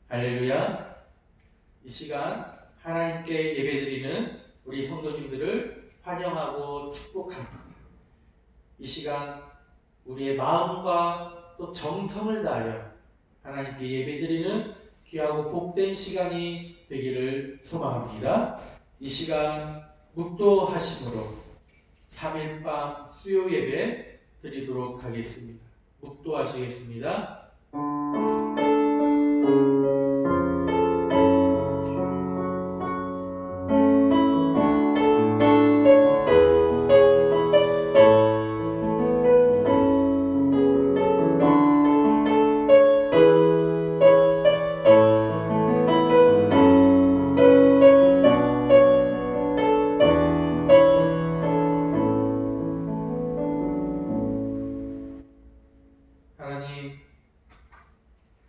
할렐루야. 이 시간 하나님께 예배드리는 우리 성도님들을 환영하고 축복합니다. 이 시간 우리의 마음과 또 정성을 다하여 하나님께 예배드리는 귀하고 복된 시간이 되기를 소망합니다. 이 시간 묵도하심으로 3일밤 수요 예배 드리도록 하겠습니다. 묵도하시겠습니다.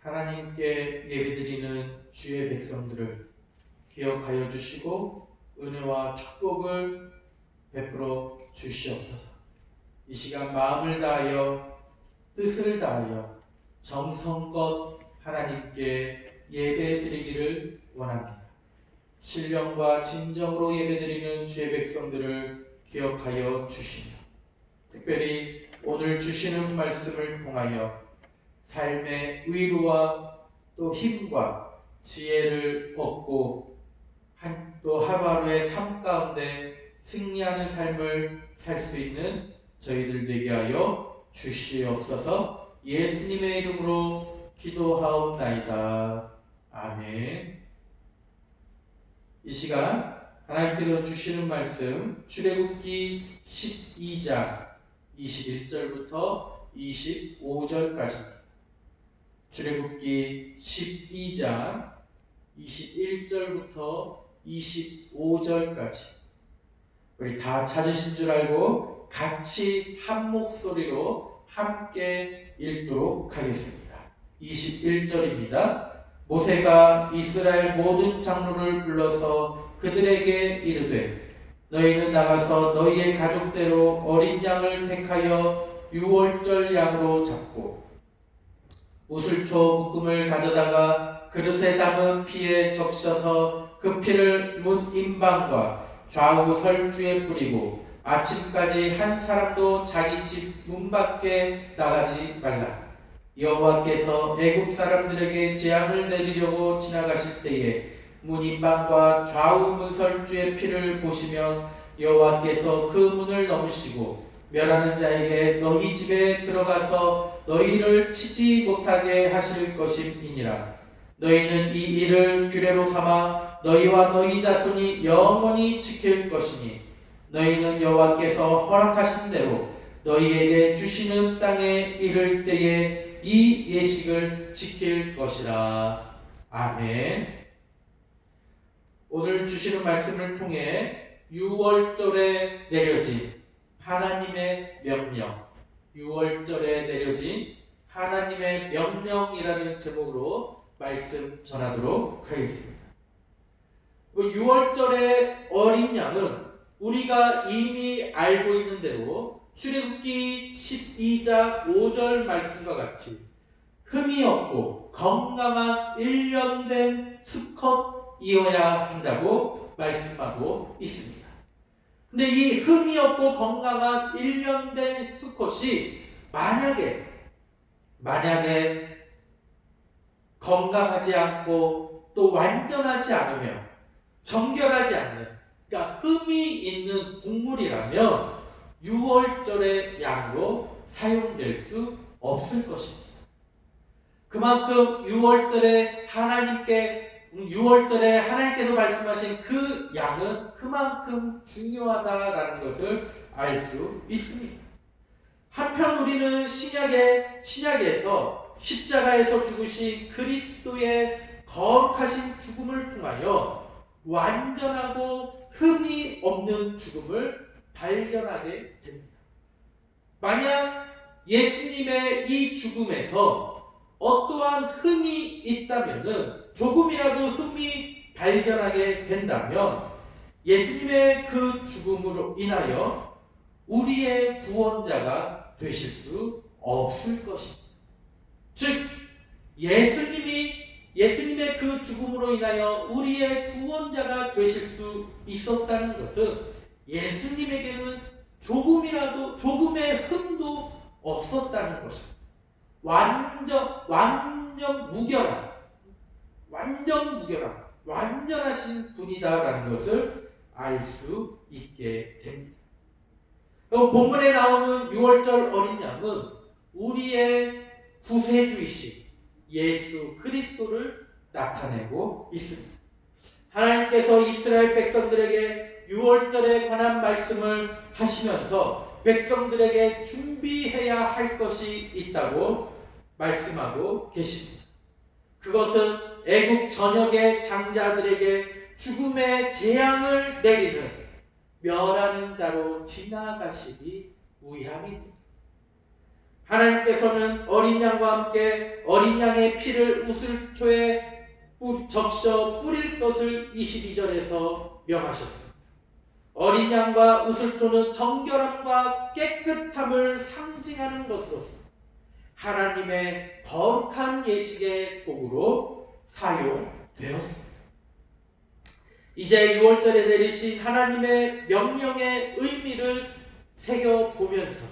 하나님께 예배드리는 주의 백성들을 기억하여 주시고 은혜와 축복을 베풀어 주시옵소서. 이 시간 마음을 다하여 뜻을 다하여 정성껏 하나님께 예배드리기를 원합니다. 신령과 진정으로 예배드리는 주의 백성들을 기억하여 주시며 특별히 오늘 주시는 말씀을 통하여 삶의 위로와 또 힘과 지혜를 얻고 또 하루하루의 삶 가운데 승리하는 삶을 살 수 있는 저희들 되게 하여 주시옵소서. 예수님의 이름으로 기도하옵나이다. 아멘. 이 시간 하나님께서 주시는 말씀 출애굽기 12장 21절부터 25절까지입니다. 출애굽기 12장 21절부터 25절까지 우리 다 찾으신 줄 알고 같이 한 목소리로 함께 읽도록 하겠습니다. 21절입니다. 모세가 이스라엘 모든 장로를 불러서 그들에게 이르되 너희는 나가서 너희의 가족대로 어린 양을 택하여 유월절 양으로 잡고 우슬초 묶음을 가져다가 그릇에 담은 피에 적셔서 그 피를 문 임방과 좌우 설주에 뿌리고 아침까지 한 사람도 자기 집 문 밖에 나가지 말라. 여호와께서 애굽 사람들에게 재앙을 내리려고 지나가실 때에 문 임방과 좌우 문 설주의 피를 보시면 여호와께서 그 문을 넘으시고 멸하는 자에게 너희 집에 들어가서 너희를 치지 못하게 하실 것임이니라. 너희는 이 일을 규례로 삼아 너희와 너희 자손이 영원히 지킬 것이니 너희는 여호와께서 허락하신 대로 너희에게 주시는 땅에 이를 때에 이 예식을 지킬 것이라. 아멘. 오늘 주시는 말씀을 통해 유월절에 내려진 하나님의 명령, 유월절에 내려진 하나님의 명령이라는 제목으로 말씀 전하도록 하겠습니다. 유월절의 어린 양은 우리가 이미 알고 있는 대로 출애굽기 12장 5절 말씀과 같이 흠이 없고 건강한 1년 된 수컷이어야 한다고 말씀하고 있습니다. 근데 이 흠이 없고 건강한 1년 된 수컷이 만약에 건강하지 않고 또 완전하지 않으며 정결하지 않는, 그러니까 흠이 있는 곡물이라면 유월절의 양으로 사용될 수 없을 것입니다. 그만큼 유월절에 하나님께서 말씀하신 그 양은 그만큼 중요하다라는 것을 알 수 있습니다. 한편 우리는 신약에서 십자가에서 죽으신 그리스도의 거룩하신 죽음을 통하여 완전하고 흠이 없는 죽음을 발견하게 됩니다. 만약 예수님의 이 죽음에서 어떠한 흠이 있다면은 조금이라도 흠이 발견하게 된다면 예수님의 그 죽음으로 인하여 우리의 구원자가 되실 수 없을 것입니다. 즉 예수님이 예수님의 그 죽음으로 인하여 우리의 구원자가 되실 수 있었다는 것은 예수님에게는 조금의 흠도 없었다는 것입니다. 완전 완전하신 분이다라는 것을 알 수 있게 됩니다. 본문에 나오는 6월절 어린 양은 우리의 구세주이신 예수 그리스도를 나타내고 있습니다. 하나님께서 이스라엘 백성들에게 6월절에 관한 말씀을 하시면서 백성들에게 준비해야 할 것이 있다고 말씀하고 계십니다. 그것은 애국 전역의 장자들에게 죽음의 재앙을 내리는 멸하는 자로 지나가시기 위함입니다. 하나님께서는 어린 양과 함께 어린 양의 피를 우슬초에 적셔 뿌릴 것을 22절에서 명하셨습니다. 어린 양과 우슬초는 정결함과 깨끗함을 상징하는 것으로서 하나님의 거룩한 예식의 도구로 사용되었습니다. 이제 6월절에 내리신 하나님의 명령의 의미를 새겨보면서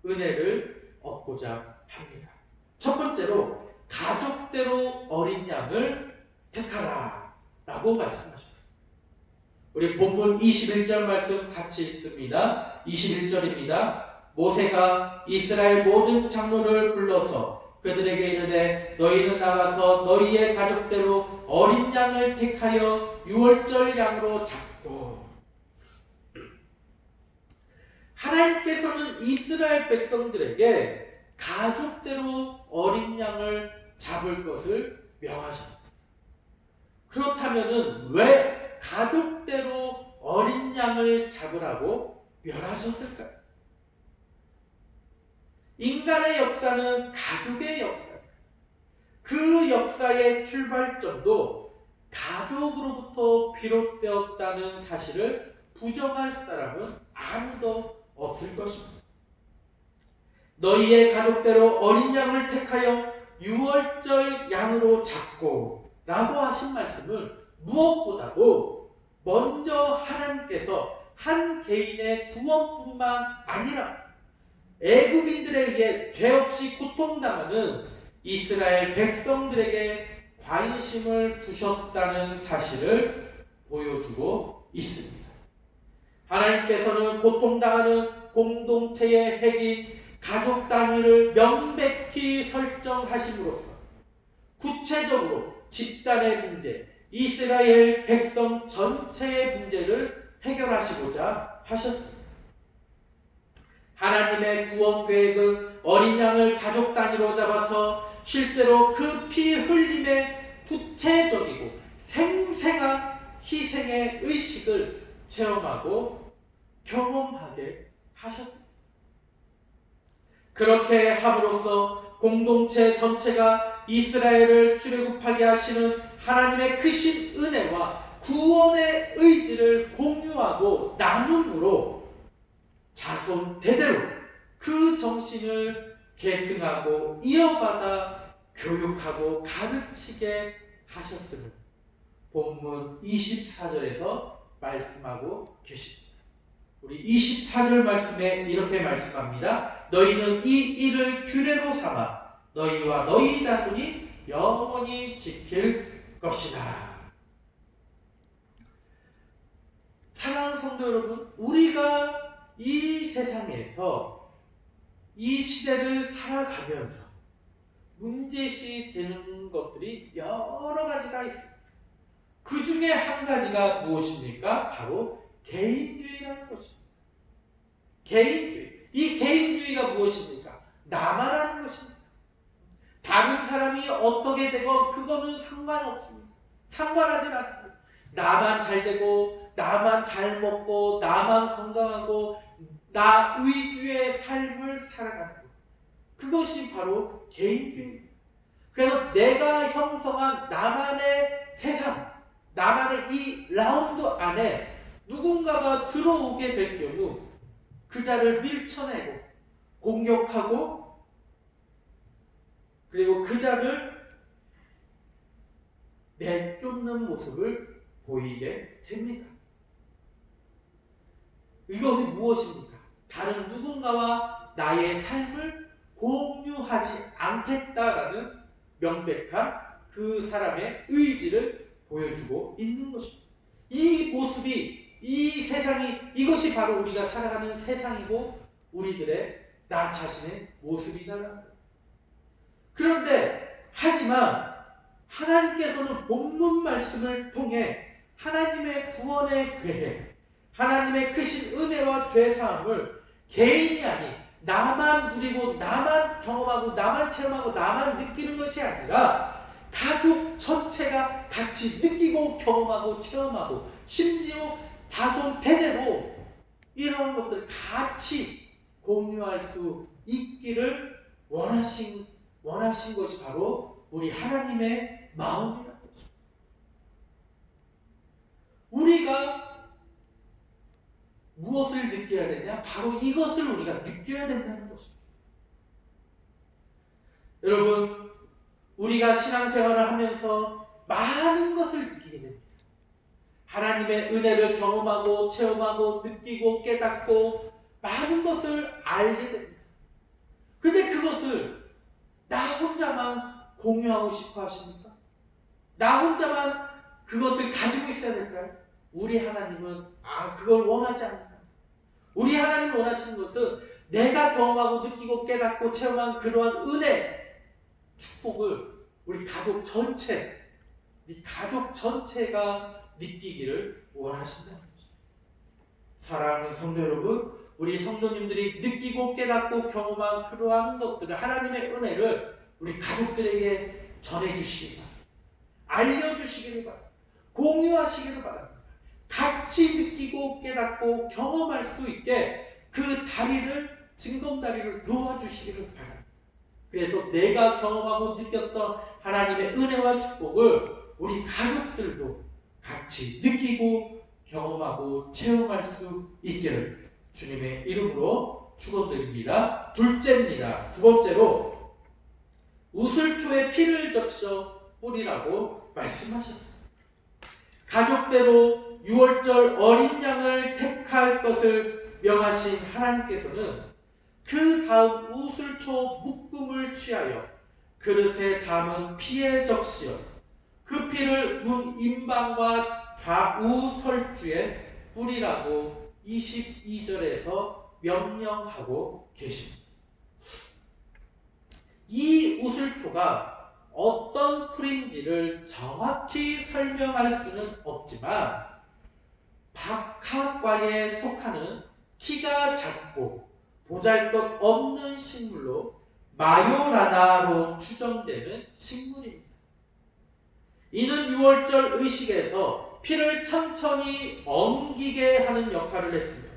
은혜를 얻고자 합니다. 첫 번째로 가족대로 어린 양을 택하라 라고 말씀하셨습니다. 우리 본문 21절 말씀 같이 읽습니다. 21절입니다. 모세가 이스라엘 모든 장로를 불러서 그들에게 이르되 너희는 나가서 너희의 가족대로 어린 양을 택하여 6월절 양으로 잡고. 하나님께서는 이스라엘 백성들에게 가족대로 어린 양을 잡을 것을 명하셨습니다. 그렇다면 왜 가족대로 어린 양을 잡으라고 명하셨을까요? 인간의 역사는 가족의 역사입니다. 그 역사의 출발점도 가족으로부터 비롯되었다는 사실을 부정할 사람은 아무도 없을 것입니다. 너희의 가족대로 어린 양을 택하여 6월절 양으로 잡고 라고 하신 말씀을 무엇보다도 먼저 하나님께서 한 개인의 구원뿐만 아니라 애굽인들에 의해 죄 없이 고통당하는 이스라엘 백성들에게 관심을 두셨다는 사실을 보여주고 있습니다. 하나님께서는 고통당하는 공동체의 핵인 가족 단위를 명백히 설정하심으로써 구체적으로 집단의 문제, 이스라엘 백성 전체의 문제를 해결하시고자 하셨습니다. 하나님의 구원 계획은 어린 양을 가족 단위로 잡아서 실제로 그 피 흘림의 구체적이고 생생한 희생의 의식을 체험하고 경험하게 하셨습니다. 그렇게 함으로써 공동체 전체가 이스라엘을 출애굽하게 하시는 하나님의 크신 은혜와 구원의 의지를 공유하고 나눔으로 자손 대대로 그 정신을 계승하고 이어받아 교육하고 가르치게 하셨음을 본문 24절에서 말씀하고 계십니다. 우리 24절 말씀에 이렇게 말씀합니다. 너희는 이 일을 규례로 삼아 너희와 너희 자손이 영원히 지킬 것이다. 사랑하는 성도 여러분, 우리가 이 세상에서 이 시대를 살아가면서 문제시 되는 것들이 여러 가지가 있습니다. 그 중에 한 가지가 무엇입니까? 바로 개인주의라는 것입니다. 개인주의. 이 개인주의가 무엇입니까? 나만 하는 것입니다. 다른 사람이 어떻게 되건 그거는 상관없습니다. 상관하지 않습니다. 나만 잘 되고 나만 잘 먹고 나만 건강하고 나 위주의 삶을 살아가는 것. 그것이 바로 개인주의입니다. 그래서 내가 형성한 나만의 세상, 나만의 이 라운드 안에 누군가가 들어오게 될 경우 그 자를 밀쳐내고 공격하고 그리고 그 자를 내쫓는 모습을 보이게 됩니다. 이것이 무엇입니까? 다른 누군가와 나의 삶을 공유하지 않겠다라는 명백한 그 사람의 의지를 보여주고 있는 것입니다. 이 모습이, 이 세상이, 이것이 바로 우리가 살아가는 세상이고 우리들의 나 자신의 모습이다라는 거예요. 그런데 하지만 하나님께서는 본문 말씀을 통해 하나님의 구원의 계획, 하나님의 크신 은혜와 죄사함을 개인이 아닌 나만 누리고 나만 경험하고 나만 체험하고 나만 느끼는 것이 아니라 가족 전체가 같이 느끼고 경험하고 체험하고 심지어 자손 대대로 이런 것들을 같이 공유할 수 있기를 원하신 것이 바로 우리 하나님의 마음이라는 것입니다. 우리가 무엇을 느껴야 되냐? 바로 이것을 우리가 느껴야 된다는 것입니다. 여러분, 우리가 신앙생활을 하면서 많은 것을 느끼게 됩니다. 하나님의 은혜를 경험하고 체험하고 느끼고 깨닫고 많은 것을 알게 됩니다. 근데 그것을 나 혼자만 공유하고 싶어 하십니까? 나 혼자만 그것을 가지고 있어야 될까요? 우리 하나님은 그걸 원하지 않는다. 우리 하나님이 원하시는 것은 내가 경험하고 느끼고 깨닫고 체험한 그러한 은혜, 축복을 우리 가족 전체가 느끼기를 원하신다는 거죠. 사랑하는 성도 여러분, 우리 성도님들이 느끼고 깨닫고 경험한 그러한 것들을, 하나님의 은혜를 우리 가족들에게 전해주시기 바랍니다. 알려주시기를 바랍니다. 공유하시기를 바랍니다. 같이 느끼고 깨닫고 경험할 수 있게 그 다리를, 징검다리를 놓아주시기를 바랍니다. 그래서 내가 경험하고 느꼈던 하나님의 은혜와 축복을 우리 가족들도 같이 느끼고 경험하고 체험할 수 있기를 주님의 이름으로 축원드립니다. 둘째입니다. 두 번째로 우슬초에 피를 적셔 뿌리라고 말씀하셨습니다. 가족대로 6월절 어린 양을 택할 것을 명하신 하나님께서는 그 다음 우슬초 묶음을 취하여 그릇에 담은 피에 적시어 그 피를 문 임방과 좌우 설주에 뿌리라고 22절에서 명령하고 계십니다. 이 우슬초가 어떤 풀인지를 정확히 설명할 수는 없지만 박하과에 속하는 키가 작고 보잘것없는 식물로 마요라나로 추정되는 식물입니다. 이는 6월절 의식에서 피를 천천히 엉기게 하는 역할을 했으며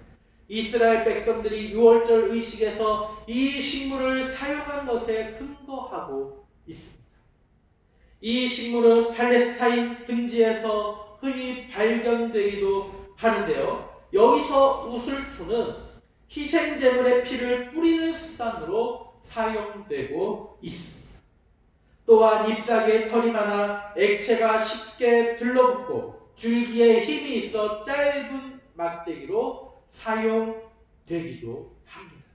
이스라엘 백성들이 6월절 의식에서 이 식물을 사용한 것에 근거하고 있습니다. 이 식물은 팔레스타인 등지에서 흔히 발견되기도 하는데요. 여기서 우슬초는 희생제물의 피를 뿌리는 수단으로 사용되고 있습니다. 또한 잎사귀에 털이 많아 액체가 쉽게 들러붙고 줄기에 힘이 있어 짧은 막대기로 사용되기도 합니다.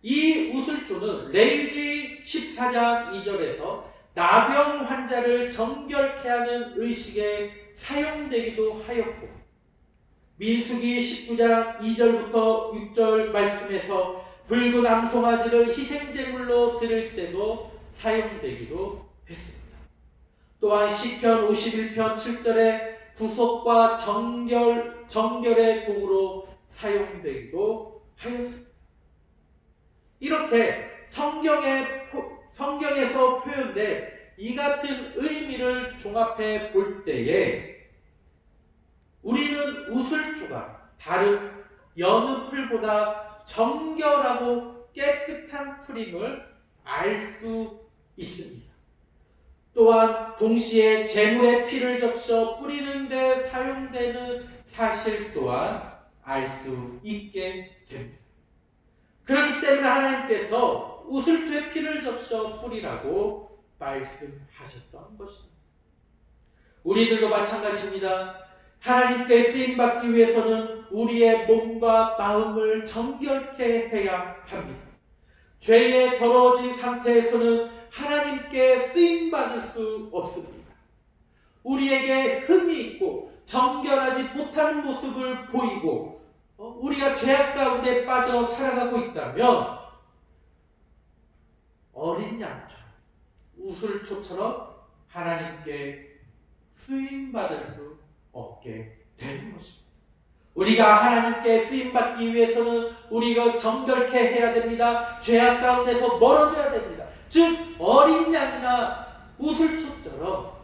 이 우슬초는 레위기 14장 2절에서 나병 환자를 정결케 하는 의식에 사용되기도 하였고 민수기 19장 2절부터 6절 말씀에서 붉은 암송아지를 희생제물로 드릴 때도 사용되기도 했습니다. 또한 시편 51편 7절에 구속과 정결의 도구로 사용되기도 하였습니다. 이렇게 성경에서 표현된 이 같은 의미를 종합해 볼 때에 우리는 우슬초가 다른 여느 풀보다 정결하고 깨끗한 풀임을 알 수 있습니다. 또한 동시에 제물의 피를 적셔 뿌리는 데 사용되는 사실 또한 알 수 있게 됩니다. 그렇기 때문에 하나님께서 우슬초에 피를 적셔 뿌리라고 말씀하셨던 것입니다. 우리들도 마찬가지입니다. 하나님께 쓰임받기 위해서는 우리의 몸과 마음을 정결케 해야 합니다. 죄에 더러워진 상태에서는 하나님께 쓰임받을 수 없습니다. 우리에게 흠이 있고 정결하지 못하는 모습을 보이고 우리가 죄악 가운데 빠져 살아가고 있다면 어린 양처럼 우슬초처럼 하나님께 쓰임받을 수 없게 되는 것입니다. 우리가 하나님께 쓰임받기 위해서는 우리가 정결케 해야 됩니다. 죄악 가운데서 멀어져야 됩니다. 즉 어린 양이나 우슬초처럼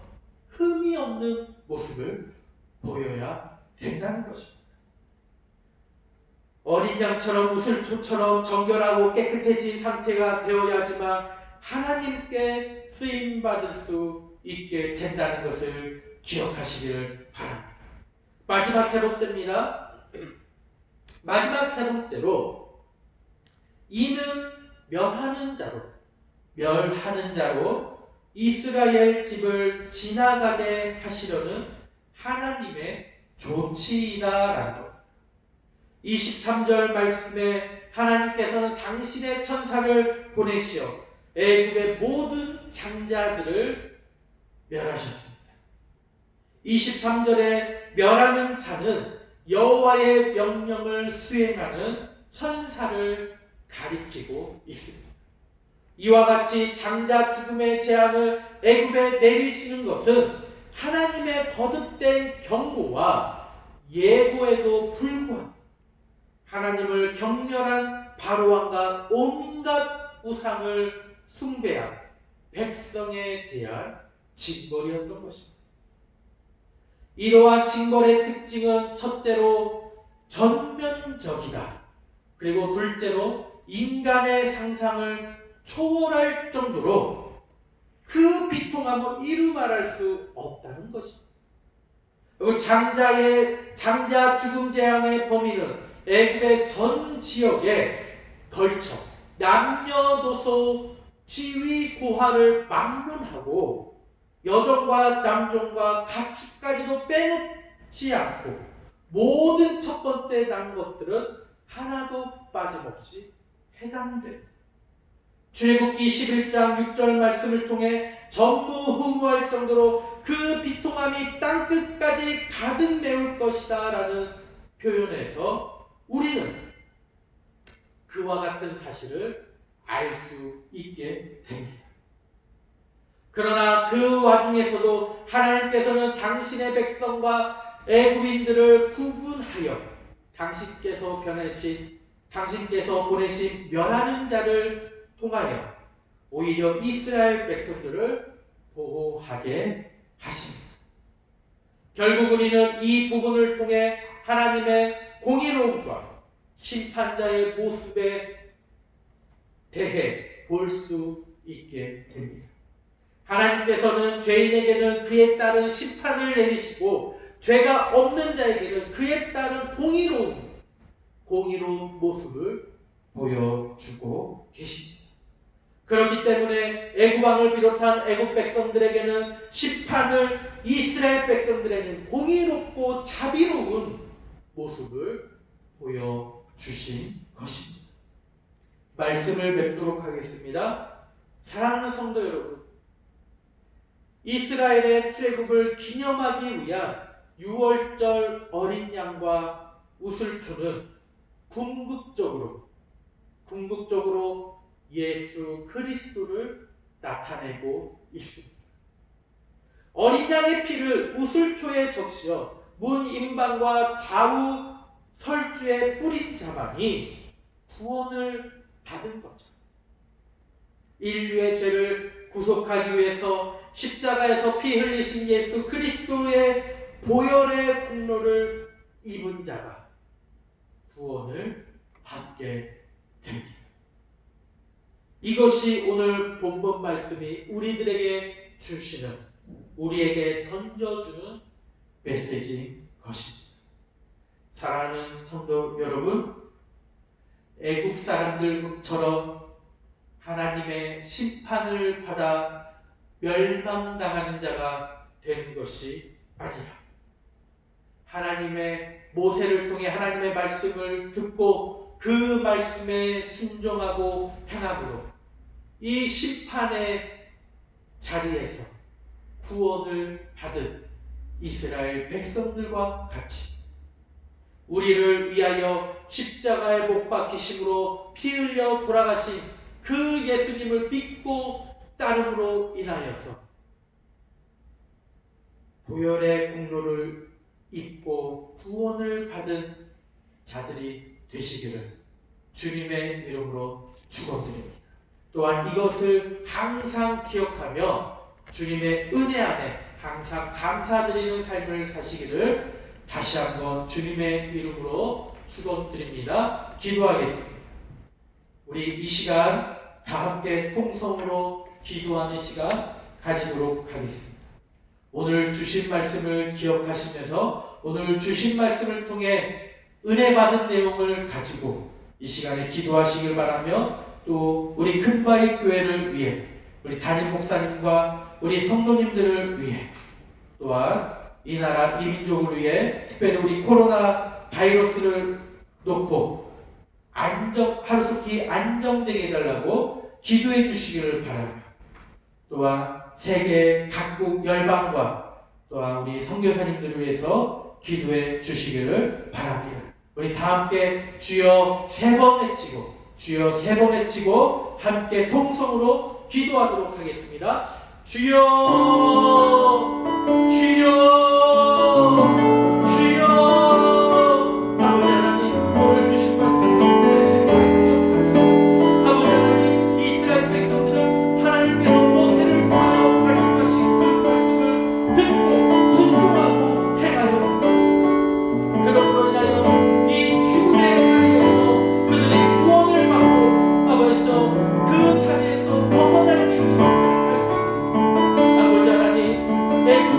흠이 없는 모습을 보여야 된다는 것입니다. 어린 양처럼 우슬초처럼 정결하고 깨끗해진 상태가 되어야지만 하나님께 쓰임받을 수 있게 된다는 것을 기억하시기를 바랍니다. 마지막 세 번째입니다. 마지막 세 번째로 이는 멸하는 자로 이스라엘 집을 지나가게 하시려는 하나님의 조치이다라는 것. 23절 말씀에 하나님께서는 당신의 천사를 보내시어 애굽의 모든 장자들을 멸하셨습니다. 23절에 멸하는 자는 여호와의 명령을 수행하는 천사를 가리키고 있습니다. 이와 같이 장자 죽음의 재앙을 애굽에 내리시는 것은 하나님의 거듭된 경고와 예고에도 불구하고 하나님을 격렬한 바로왕과 온갖 우상을 숭배한 백성에 대한 징벌이었던 것입니다. 이러한 징벌의 특징은 첫째로 전면적이다. 그리고 둘째로 인간의 상상을 초월할 정도로 그 비통함을 이루 말할 수 없다는 것입니다. 그리고 장자 죽음 재앙의 범위는 애굽의 전 지역에 걸쳐 남녀노소 지위 고하를 막론하고 여종과 남종과 가축까지도 빼놓지 않고 모든 첫 번째 난 것들은 하나도 빠짐없이 해당됩니다. 출애굽기 11장 6절 말씀을 통해 전무후무할 정도로 그 비통함이 땅끝까지 가득 메울 것이다 라는 표현에서 우리는 그와 같은 사실을 알 수 있게 됩니다. 그러나 그 와중에서도 하나님께서는 당신의 백성과 애굽인들을 구분하여 당신께서 보내신 멸하는 자를 통하여 오히려 이스라엘 백성들을 보호하게 하십니다. 결국 우리는 이 부분을 통해 하나님의 공의로움과 심판자의 모습에 대해 볼 수 있게 됩니다. 하나님께서는 죄인에게는 그에 따른 심판을 내리시고 죄가 없는 자에게는 그에 따른 공의로운 모습을 보여주고 계십니다. 그렇기 때문에 애굽 왕을 비롯한 애굽 백성들에게는 심판을, 이스라엘 백성들에게는 공의롭고 자비로운 모습을 보여주신 것입니다. 말씀을 맺도록 하겠습니다. 사랑하는 성도 여러분, 이스라엘의 출애굽을 기념하기 위한 6월절 어린 양과 우슬초는 궁극적으로 예수 그리스도를 나타내고 있습니다. 어린 양의 피를 우슬초에 적시어 문 임방과 좌우 설주에 뿌린 자만이 구원을 받은 거죠. 인류의 죄를 구속하기 위해서 십자가에서 피 흘리신 예수 그리스도의 보혈의 공로를 입은 자가 구원을 받게 됩니다. 이것이 오늘 본문 말씀이 우리들에게 주시는, 우리에게 던져주는 메시지인 것입니다. 사랑하는 성도 여러분, 애굽 사람들처럼 하나님의 심판을 받아 멸망당하는 자가 되는 것이 아니라 하나님의 모세를 통해 하나님의 말씀을 듣고 그 말씀에 순종하고 행함으로 이 심판의 자리에서 구원을 받은 이스라엘 백성들과 같이 우리를 위하여 십자가에 못 박히심으로 피 흘려 돌아가신 그 예수님을 믿고 따름으로 인하여서 보혈의 공로를 입고 구원을 받은 자들이 되시기를 주님의 이름으로 축원드립니다. 또한 이것을 항상 기억하며 주님의 은혜 안에 항상 감사드리는 삶을 사시기를 다시 한번 주님의 이름으로 축원드립니다. 기도하겠습니다. 우리 이 시간 다 함께 통성으로 기도하는 시간 가지도록 하겠습니다. 오늘 주신 말씀을 기억하시면서 오늘 주신 말씀을 통해 은혜 받은 내용을 가지고 이 시간에 기도하시길 바라며 또 우리 큰바위 교회를 위해 우리 담임 목사님과 우리 성도님들을 위해 또한 이 나라 이 민족을 위해 특별히 우리 코로나 바이러스를 놓고 하루속히 안정되게 해달라고 기도해 주시기를 바랍니다. 또한 세계 각국 열방과 또한 우리 선교사님들을 위해서 기도해 주시기를 바랍니다. 우리 다 함께 주여 3번 외치고 주여 3번 외치고 함께 통성으로 기도하도록 하겠습니다. 주여 주여 주여. 아버지 하나님 오늘 주신 말씀을 기억하며 아버지 하나님 이스라엘 백성들은 하나님께서 모세를 통하여 말씀하신 그 말씀을 듣고 순종하고 행하였습니다. 그러므로 인하여 이 죽음의 자리에서 그들이 구원을 받고 아버지서 그 자리에서 벗어날 수 있었습니다. 아버지 하나님 애굽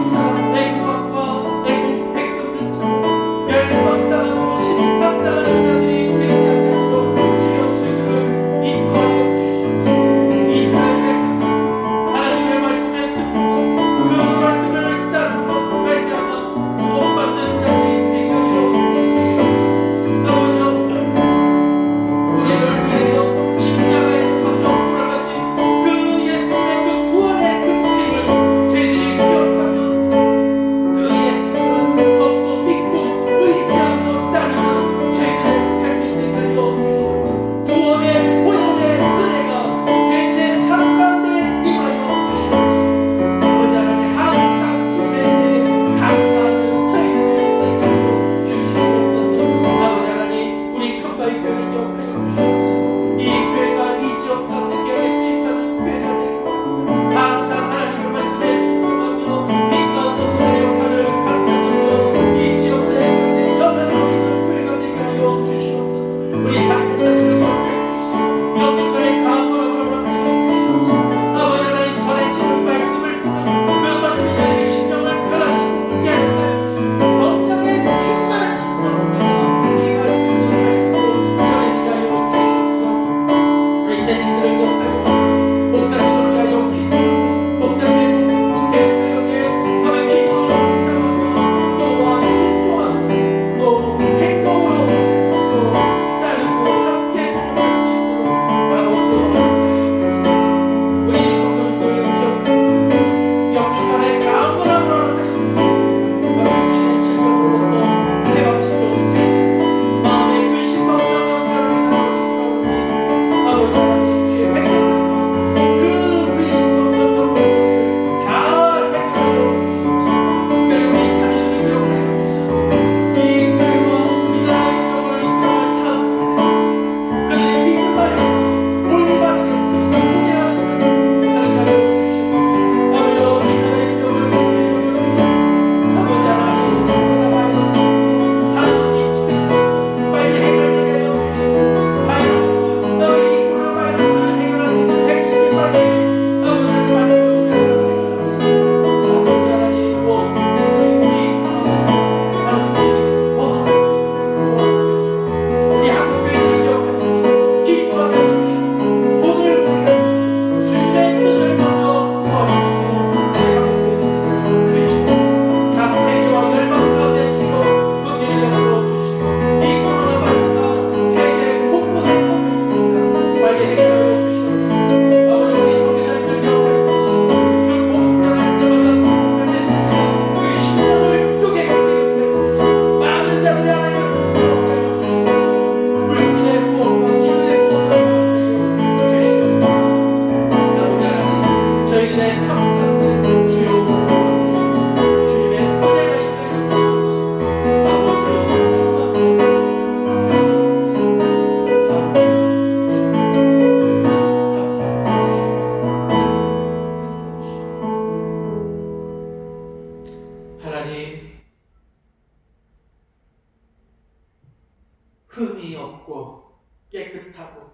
흠이 없고 깨끗하고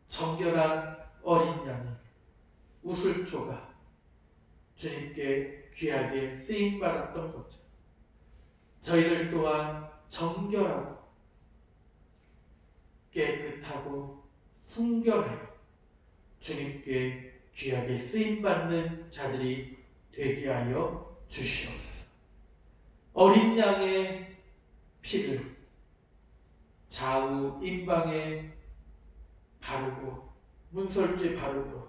정결한 어린 양이 우슬초가 주님께 귀하게 쓰임받았던 거죠. 저희들 또한 정결하고 깨끗하고 순결하여 주님께 귀하게 쓰임받는 자들이 되게 하여 주시옵소서. 어린 양의 피를 좌우 임방에 바르고 문설주에 바르고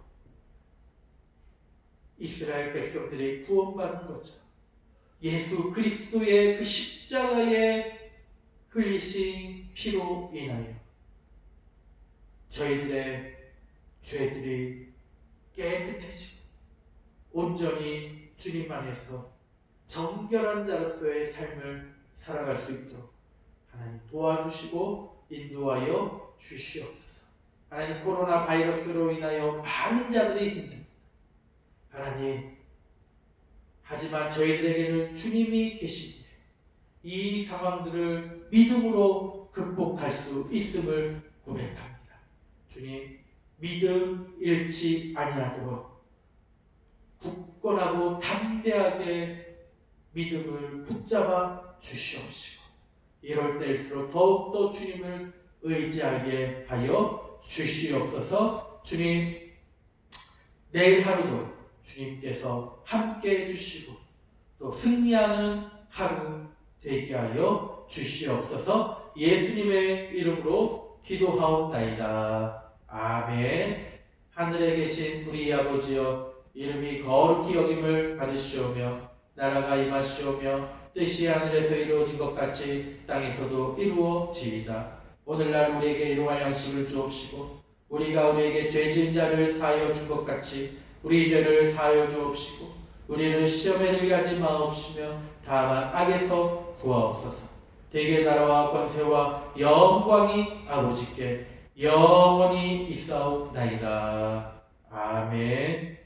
이스라엘 백성들이 구원받은 거죠. 예수 그리스도의 그 십자가에 흘리신 피로 인하여 저희들의 죄들이 깨끗해지고 온전히 주님 안에서 정결한 자로서의 삶을 살아갈 수 있도록 하나님 도와주시고 인도하여 주시옵소서. 하나님, 코로나 바이러스로 인하여 많은 자들이 힘듭니다. 하나님, 하지만 저희들에게는 주님이 계시기에 이 상황들을 믿음으로 극복할 수 있음을 고백합니다. 주님, 믿음 잃지 아니하도록 굳건하고 담대하게 믿음을 붙잡아 주시옵시고 이럴 때일수록 더욱더 주님을 의지하게 하여 주시옵소서. 주님, 내일 하루도 주님께서 함께 해주시고 또 승리하는 하루 되게 하여 주시옵소서. 예수님의 이름으로 기도하옵나이다. 아멘. 하늘에 계신 우리 아버지여, 이름이 거룩히 여김을 받으시오며 나라가 임하시오며 뜻이 하늘에서 이루어진 것 같이 땅에서도 이루어지이다. 오늘날 우리에게 일용할 양식을 주옵시고 우리가 우리에게 죄 지은 자를 사하여 준 것 같이 우리 죄를 사하여 주옵시고 우리를 시험에 들게 하지 마옵시며 다만 악에서 구하옵소서. 대개 나라와 권세와 영광이 아버지께 영원히 있사옵나이다. 아멘.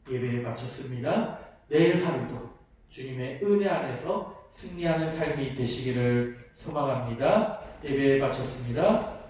예배에 마쳤습니다. 내일 하루도 주님의 은혜 안에서 승리하는 삶이 되시기를 소망합니다. 예배에 마쳤습니다.